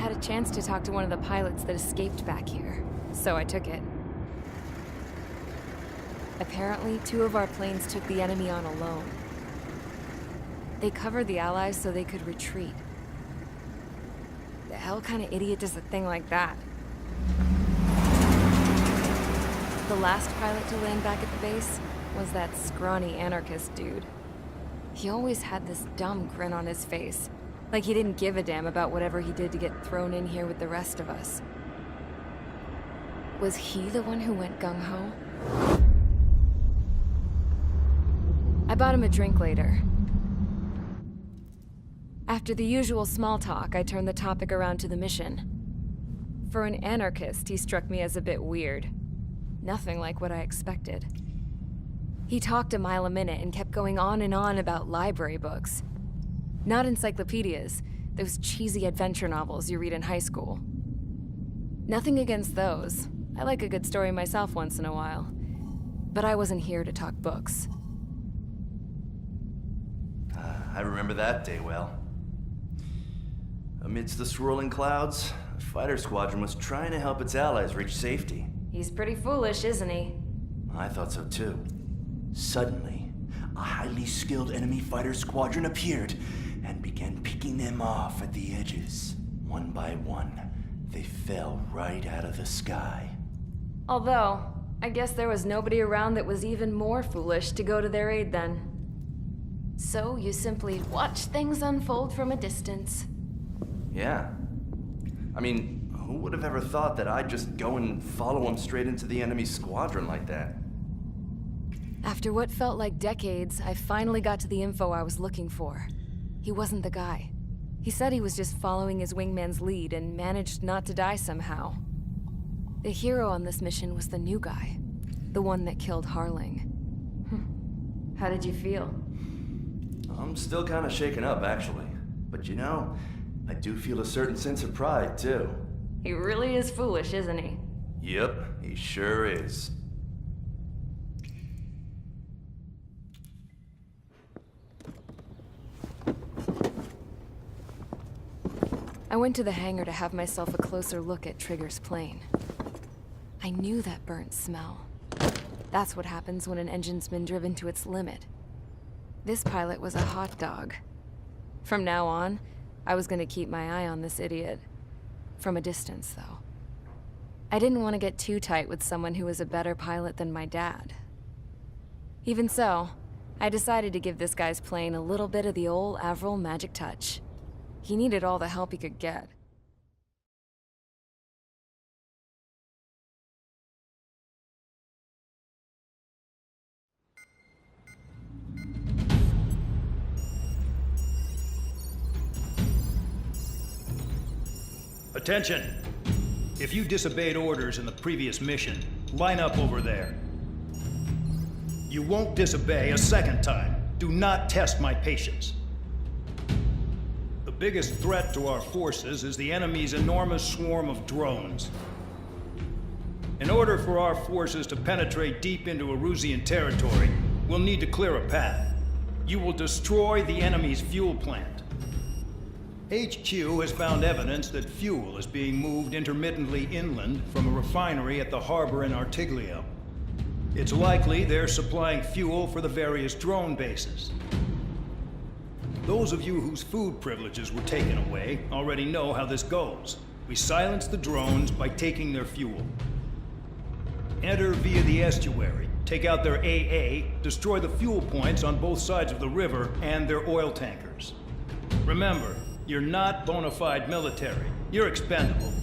had a chance to talk to one of the pilots that escaped back here, so I took it. Apparently, 2 of our planes took the enemy on alone. They covered the Allies so they could retreat. The hell kind of idiot does a thing like that? The last pilot to land back at the base was that scrawny anarchist dude. He always had this dumb grin on his face, like he didn't give a damn about whatever he did to get thrown in here with the rest of us. Was he the one who went gung-ho? I bought him a drink later. After the usual small talk, I turned the topic around to the mission. For an anarchist, he struck me as a bit weird. Nothing like what I expected. He talked a mile a minute and kept going on and on about library books. Not encyclopedias, those cheesy adventure novels you read in high school. Nothing against those. I like a good story myself once in a while. But I wasn't here to talk books. I remember that day well. Amidst the swirling clouds, a fighter squadron was trying to help its allies reach safety. He's pretty foolish, isn't he? I thought so too. Suddenly, a highly skilled enemy fighter squadron appeared and began picking them off at the edges. One by one, they fell right out of the sky. Although, I guess there was nobody around that was even more foolish to go to their aid then. So you simply watch things unfold from a distance. Yeah. I mean, who would have ever thought that I'd just go and follow him straight into the enemy squadron like that? After what felt like decades, I finally got to the info I was looking for. He wasn't the guy. He said he was just following his wingman's lead and managed not to die somehow. The hero on this mission was the new guy. The one that killed Harling. How did you feel? I'm still kind of shaken up, actually. But you know, I do feel a certain sense of pride, too. He really is foolish, isn't he? Yep, he sure is. I went to the hangar to have myself a closer look at Trigger's plane. I knew that burnt smell. That's what happens when an engine's been driven to its limit. This pilot was a hot dog. From now on, I was gonna keep my eye on this idiot. From a distance, though. I didn't want to get too tight with someone who was a better pilot than my dad. Even so, I decided to give this guy's plane a little bit of the old Avril magic touch. He needed all the help he could get. Attention! If you disobeyed orders in the previous mission, line up over there. You won't disobey a second time. Do not test my patience. The biggest threat to our forces is the enemy's enormous swarm of drones. In order for our forces to penetrate deep into Erusian territory, we'll need to clear a path. You will destroy the enemy's fuel plant. HQ has found evidence that fuel is being moved intermittently inland from a refinery at the harbor in Artiglio. It's likely they're supplying fuel for the various drone bases. Those of you whose food privileges were taken away already know how this goes. We silence the drones by taking their fuel. Enter via the estuary, take out their AA, destroy the fuel points on both sides of the river and their oil tankers. Remember, you're not bona fide military. You're expendable.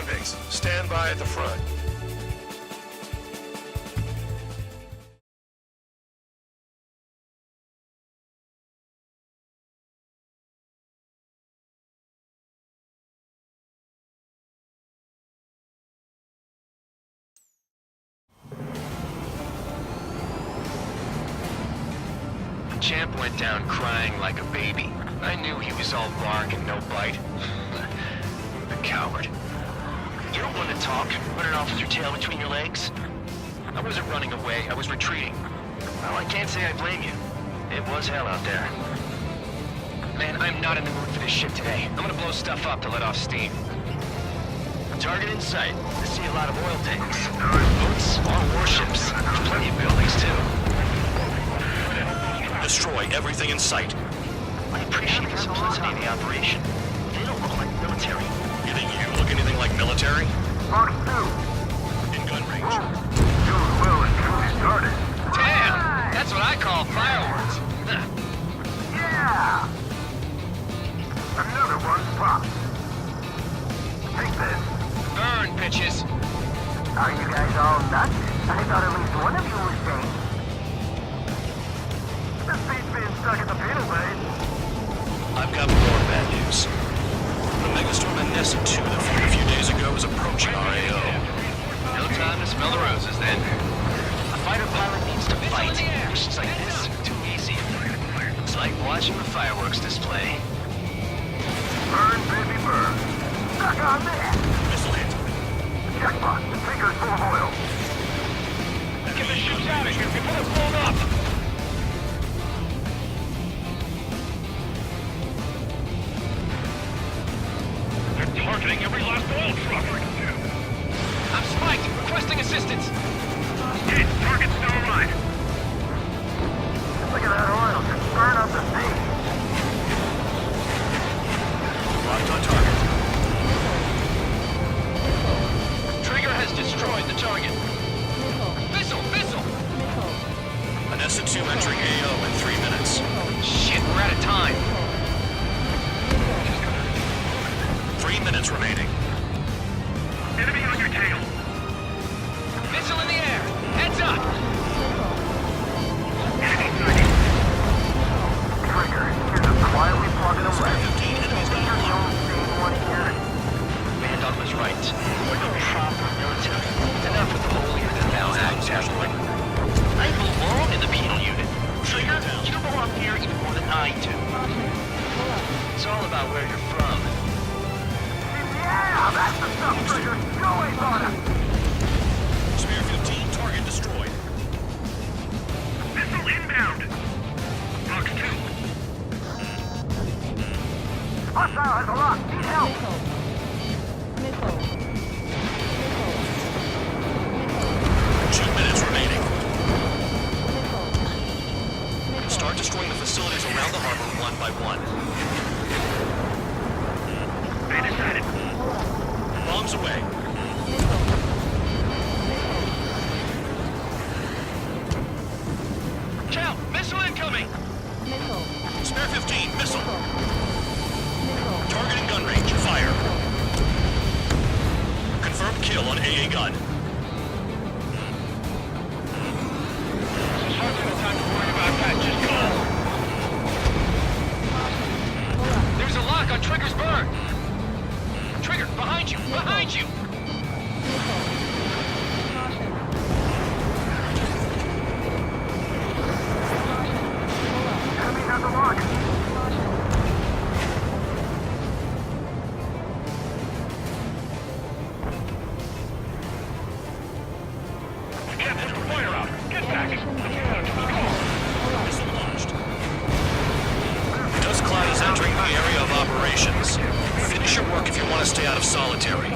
Perfect. Stand by at the front. Champ went down crying like a baby. I knew he was all bark and no bite. The coward. You don't want to talk, running off with your tail between your legs? I wasn't running away, I was retreating. Well, I can't say I blame you. It was hell out there. Man, I'm not in the mood for this shit today. I'm gonna blow stuff up to let off steam. Target in sight. I see a lot of oil tanks. Boats, all warships. Plenty of buildings, too. Destroy everything in sight. I appreciate the simplicity of the operation. They don't look like military. You think you look anything like military? Mark 2. In gun range. Doing well and truly started. Damn! That's what I call fireworks. Yeah! Another one popped. Take this. Burn, bitches. Are you guys all nuts? I thought at least one of you was sane. This beats being stuck in the penal bay. I've got more bad news. The megastorm in Nessa 2 that formed a few days ago is approaching RAO. No time to smell the roses, then. A fighter pilot needs to fight. Missions like this are too easy. It's like watching the fireworks display. Burn, baby, burn. Stuck on that. Missile hit. Jackpot. The trigger's full of oil. Get the ships out of here before it's blown up! They're targeting every last oil truck. I'm spiked! Requesting assistance! Hit. Target's still alive. Look at that oil. Just burn up the sea. Locked on target. Trigger has destroyed the target. Missile! Missile! An Nessa 2 entering AO in 3 minutes. Shit, we're out of time. 3 minutes remaining. Enemy on your tail. Missile in the air! Heads up! Trigger. You're just quietly plugging away. 15 enemies You're down. the only sane one here. Bandog was right. We're no proper military. Enough with the holier-than-thou act, Ashwood. I belong in the penal unit. Trigger, you belong here even more than I do. It's all about where you're from. Yeah, that's the stuff Trigger's always on us. Spear 15, target destroyed. Missile inbound. Box 2. Hostile has a lock. Need help. 2 minutes remaining. Start destroying the facilities around the harbor one by one. They decided. Bombs away. Chow! Missile incoming! Spare 15, missile. Target in gun range, fire. Confirmed kill on AA gun. There's a lock on Trigger's burn! Trigger, behind you! Behind you! Enemy has a lock. Captain, fire out. Get back. Missile launched. Dust cloud is entering the area of operations. Finish your work if you want to stay out of solitary.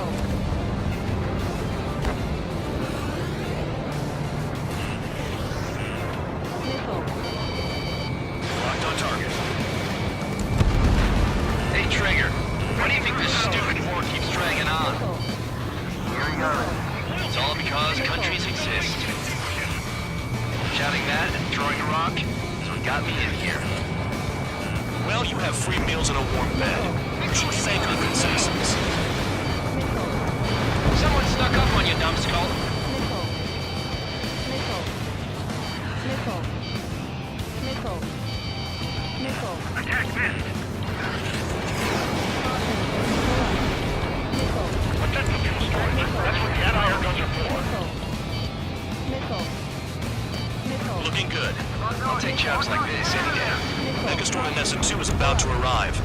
Locked on target. Hey, Trigger. Why do you think this stupid war keeps dragging on? Here he goes. It's all because countries exist. Shouting that and throwing a rock is what got me in here. Well, you have free meals and a warm bed. You should thank our good citizens. Someone snuck up on you, numbskull. Nickel. Nickel. Nickel. Nickel. Nickel. Attack missed. Nickel. Potential fuel storage. That's what the anti-air guns are for. Nickel. Nickel. Looking good. I'll take jobs like this any day. Megastorm and Nessa 2 is about to arrive.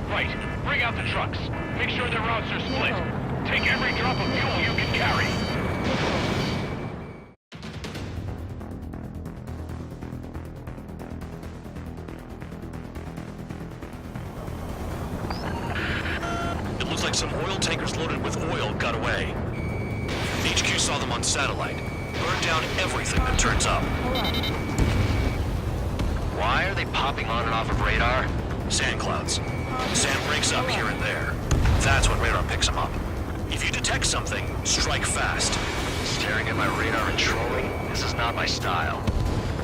Right. Bring out the trucks. Make sure their routes are split. Take every drop of fuel you can carry. It looks like some oil tankers loaded with oil got away. HQ saw them on satellite. Burned down everything that turns up. Why are they popping on and off of radar? Sand clouds. Sand breaks up here and there. That's when radar picks them up. If you detect something, strike fast. Staring at my radar and trolling? This is not my style.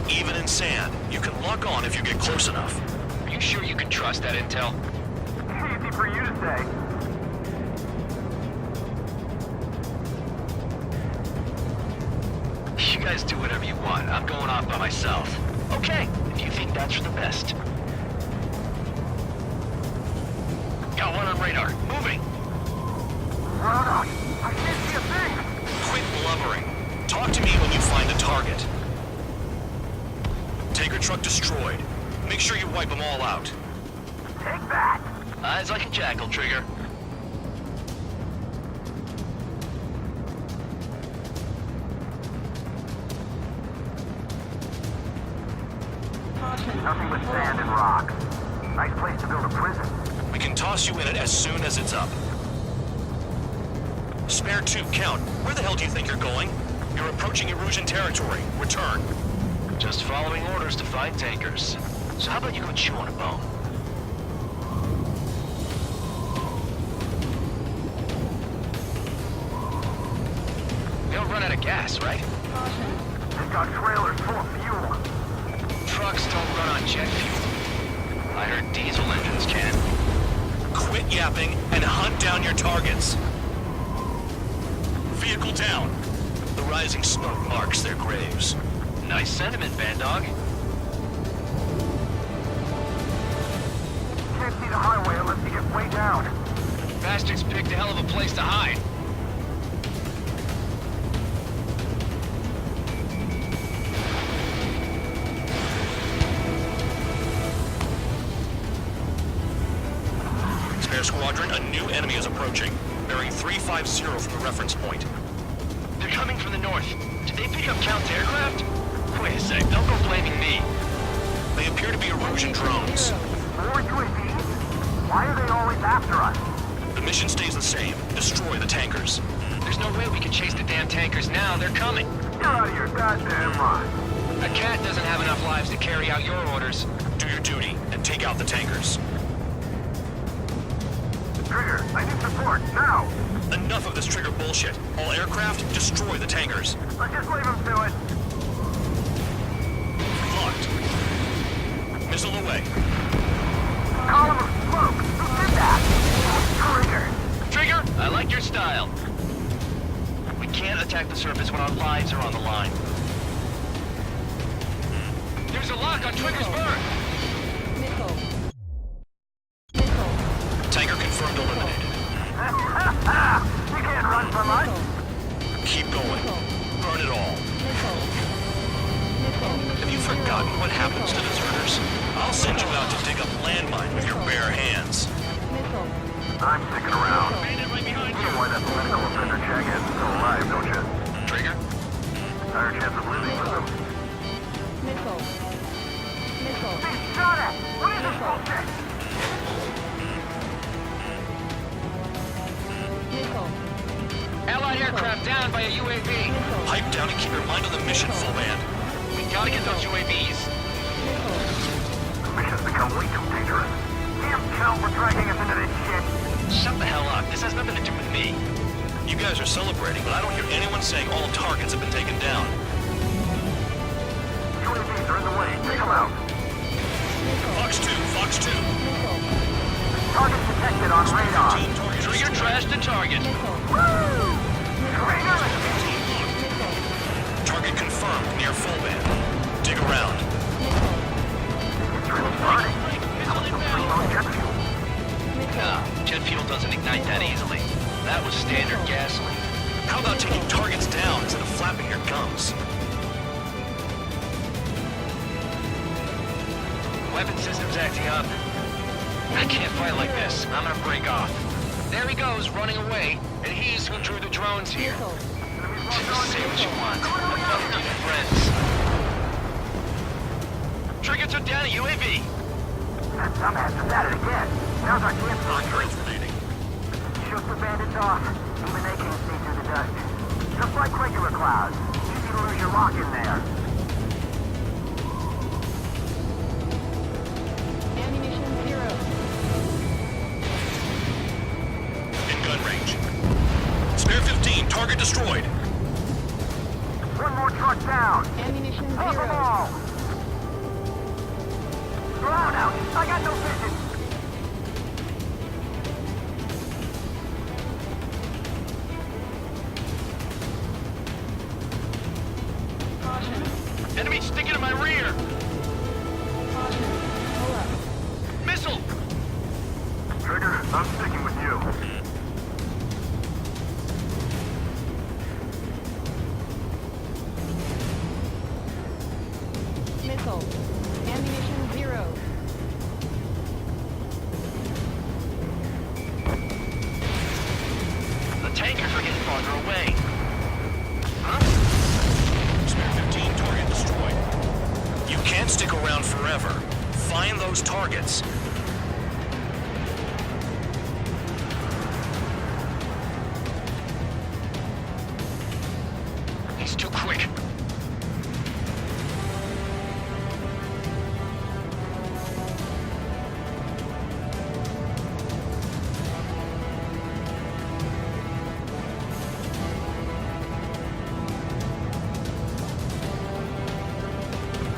Even in sand, you can lock on if you get close enough. Are you sure you can trust that intel? Easy for you to say. You guys do whatever you want. I'm going off by myself. Okay, if you think that's for the best. Got one on radar. Moving. Hold on. I can't see a thing. Quit blubbering. Talk to me when you find a target. Tanker truck destroyed. Make sure you wipe them all out. Take that. Eyes like a jackal, Trigger. Nothing but sand and rock. Nice place to build a prison. We can toss you in it as soon as it's up. Spare 2, Count. Where the hell do you think you're going? You're approaching Erusian territory. Return. Just following orders to find tankers. So how about you go chew on a bone? We don't run out of gas, right? They've got trailers full of fuel. Trucks don't run on jet fuel. I heard diesel engines can. Quit yapping and hunt down your targets. Vehicle down. The rising smoke marks their graves. Nice sentiment, Bandog. Can't see the highway unless you get way down. Bastards picked a hell of a place to hide. Spare squadron, a new enemy is approaching. Bearing 350 from the reference point. They're coming from the north. Did they pick up Count's aircraft? Wait a sec, don't go blaming me. They appear to be Erusian drones. More UAVs? Why are they always after us? The mission stays the same. Destroy the tankers. There's no way we can chase the damn tankers now. They're coming. You're out of your goddamn mind. A cat doesn't have enough lives to carry out your orders. Do your duty and take out the tankers. Trigger, I need support, now! Enough of this Trigger bullshit. All aircraft, destroy the tankers. Let's just leave them to it. Locked. Missile away. Column of smoke! Who did that? Trigger! Trigger, I like your style. We can't attack the surface when our lives are on the line. There's a lock on Trigger's burn. Nickel. Tanker confirmed eliminated. You can't run from us! Keep going. Burn it all. Have you forgotten what happens to deserters? I'll send you out to dig up landmine with your bare hands. I'm sticking around. You know why that political offender jackass is still alive, don't you? Trigger? Higher chance of living with him. Nickel. He's shot at! What is this bullshit? Allied aircraft down by a UAV. Pipe down and keep your mind on the mission, full band. We gotta get those UAVs. The mission's become way too dangerous. Damn Count for dragging us into this shit. Shut the hell up. This has nothing to do with me. You guys are celebrating, but I don't hear anyone saying all targets have been taken down. UAVs are in the way. Take them out. Fox 2, Fox 2. Target detected on radar. Team target Trigger trashed near full band. Dig around. It's really burning. That was some primo jet fuel. Jet fuel doesn't ignite that easily. That was standard gasoline. How about taking targets down instead of flapping your gums? Weapon system's acting up. I can't fight like this. I'm gonna break off. There he goes, running away, and he's who drew the drones here. Say what you want. I've got enough friends. Trigger took down a UAV. Some has at it again. Now's our chance for a retreat. Shoot the bandits off. Even they can't see through the dust. Just like regular clouds. Easy to lose your lock in there. Ammunition 0. In gun range. Spare 15, target destroyed. One more truck down. Ammunition Help them all. Slow out. I got no vision. Enemy sticking in my rear. Missile. Trigger, I'm sticking with you. Missile. Ammunition 0. The tankers are getting farther away. Huh? Spare 15, target destroyed. You can't stick around forever. Find those targets. He's too quick.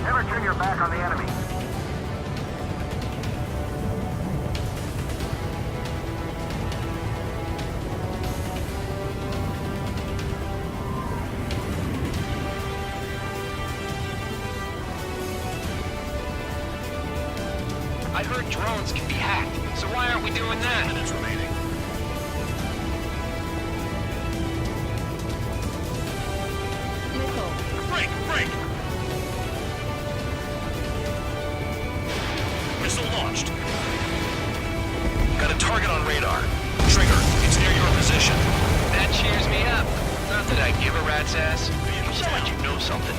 Never turn your back on the enemy. I heard drones can be hacked, so why aren't we doing that? Minutes remaining. Missile. Break! Break! Missile launched. Got a target on radar. Trigger, it's near your position. That cheers me up. Not that I give a rat's ass. You sound like you know something.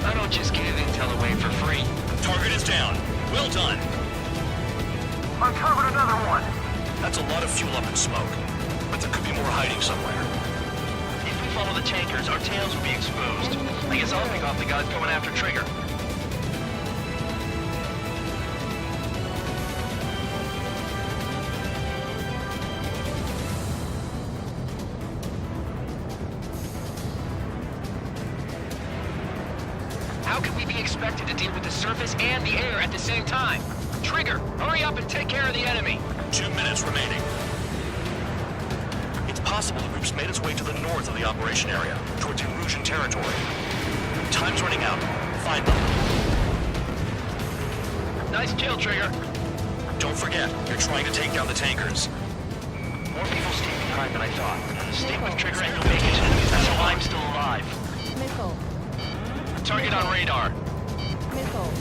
I don't just give intel away for free. Target is down. Well done. Uncovered another one. That's a lot of fuel up in smoke. But there could be more hiding somewhere. If we follow the tankers, our tails will be exposed. I guess I'll pick off the guys going after Trigger. How can we be expected to deal with the surface and the air at the same time? Trigger, hurry up and take care of the enemy. 2 minutes remaining. It's possible the group's made its way to the north of the operation area, towards Erusian territory. Time's running out. Find them. Nice kill, Trigger. Don't forget, you're trying to take down the tankers. More people staying behind than I thought. Stick with Trigger and you'll make it. That's how I'm still alive. Missile. Target on radar. Missile.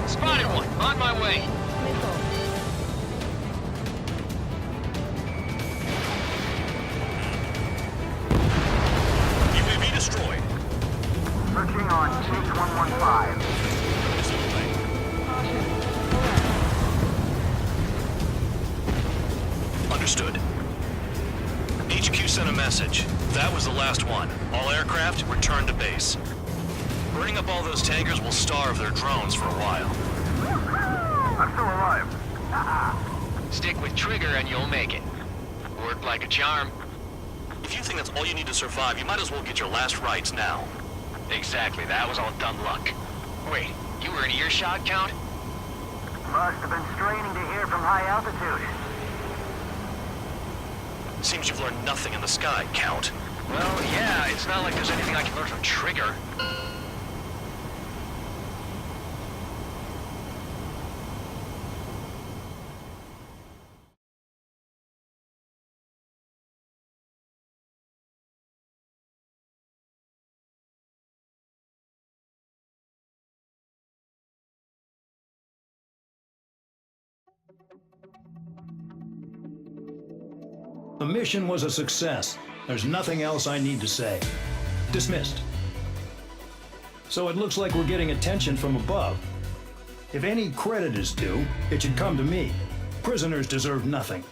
Spotted one. On my way. Missile. UAV destroyed. Searching on H115. Missile away. Understood. HQ sent a message. That was the last one. All aircraft, return to base. Burning up all those tankers will starve their drones for a while. I'm still alive. Stick with Trigger and you'll make it. Worked like a charm. If you think that's all you need to survive, you might as well get your last rites now. Exactly, that was all dumb luck. Wait, you were in earshot, Count? Must have been straining to hear from high altitude. Seems you've learned nothing in the sky, Count. Well, yeah, it's not like there's anything I can learn from Trigger. The mission was a success. There's nothing else I need to say. Dismissed. So it looks like we're getting attention from above. If any credit is due, it should come to me. Prisoners deserve nothing.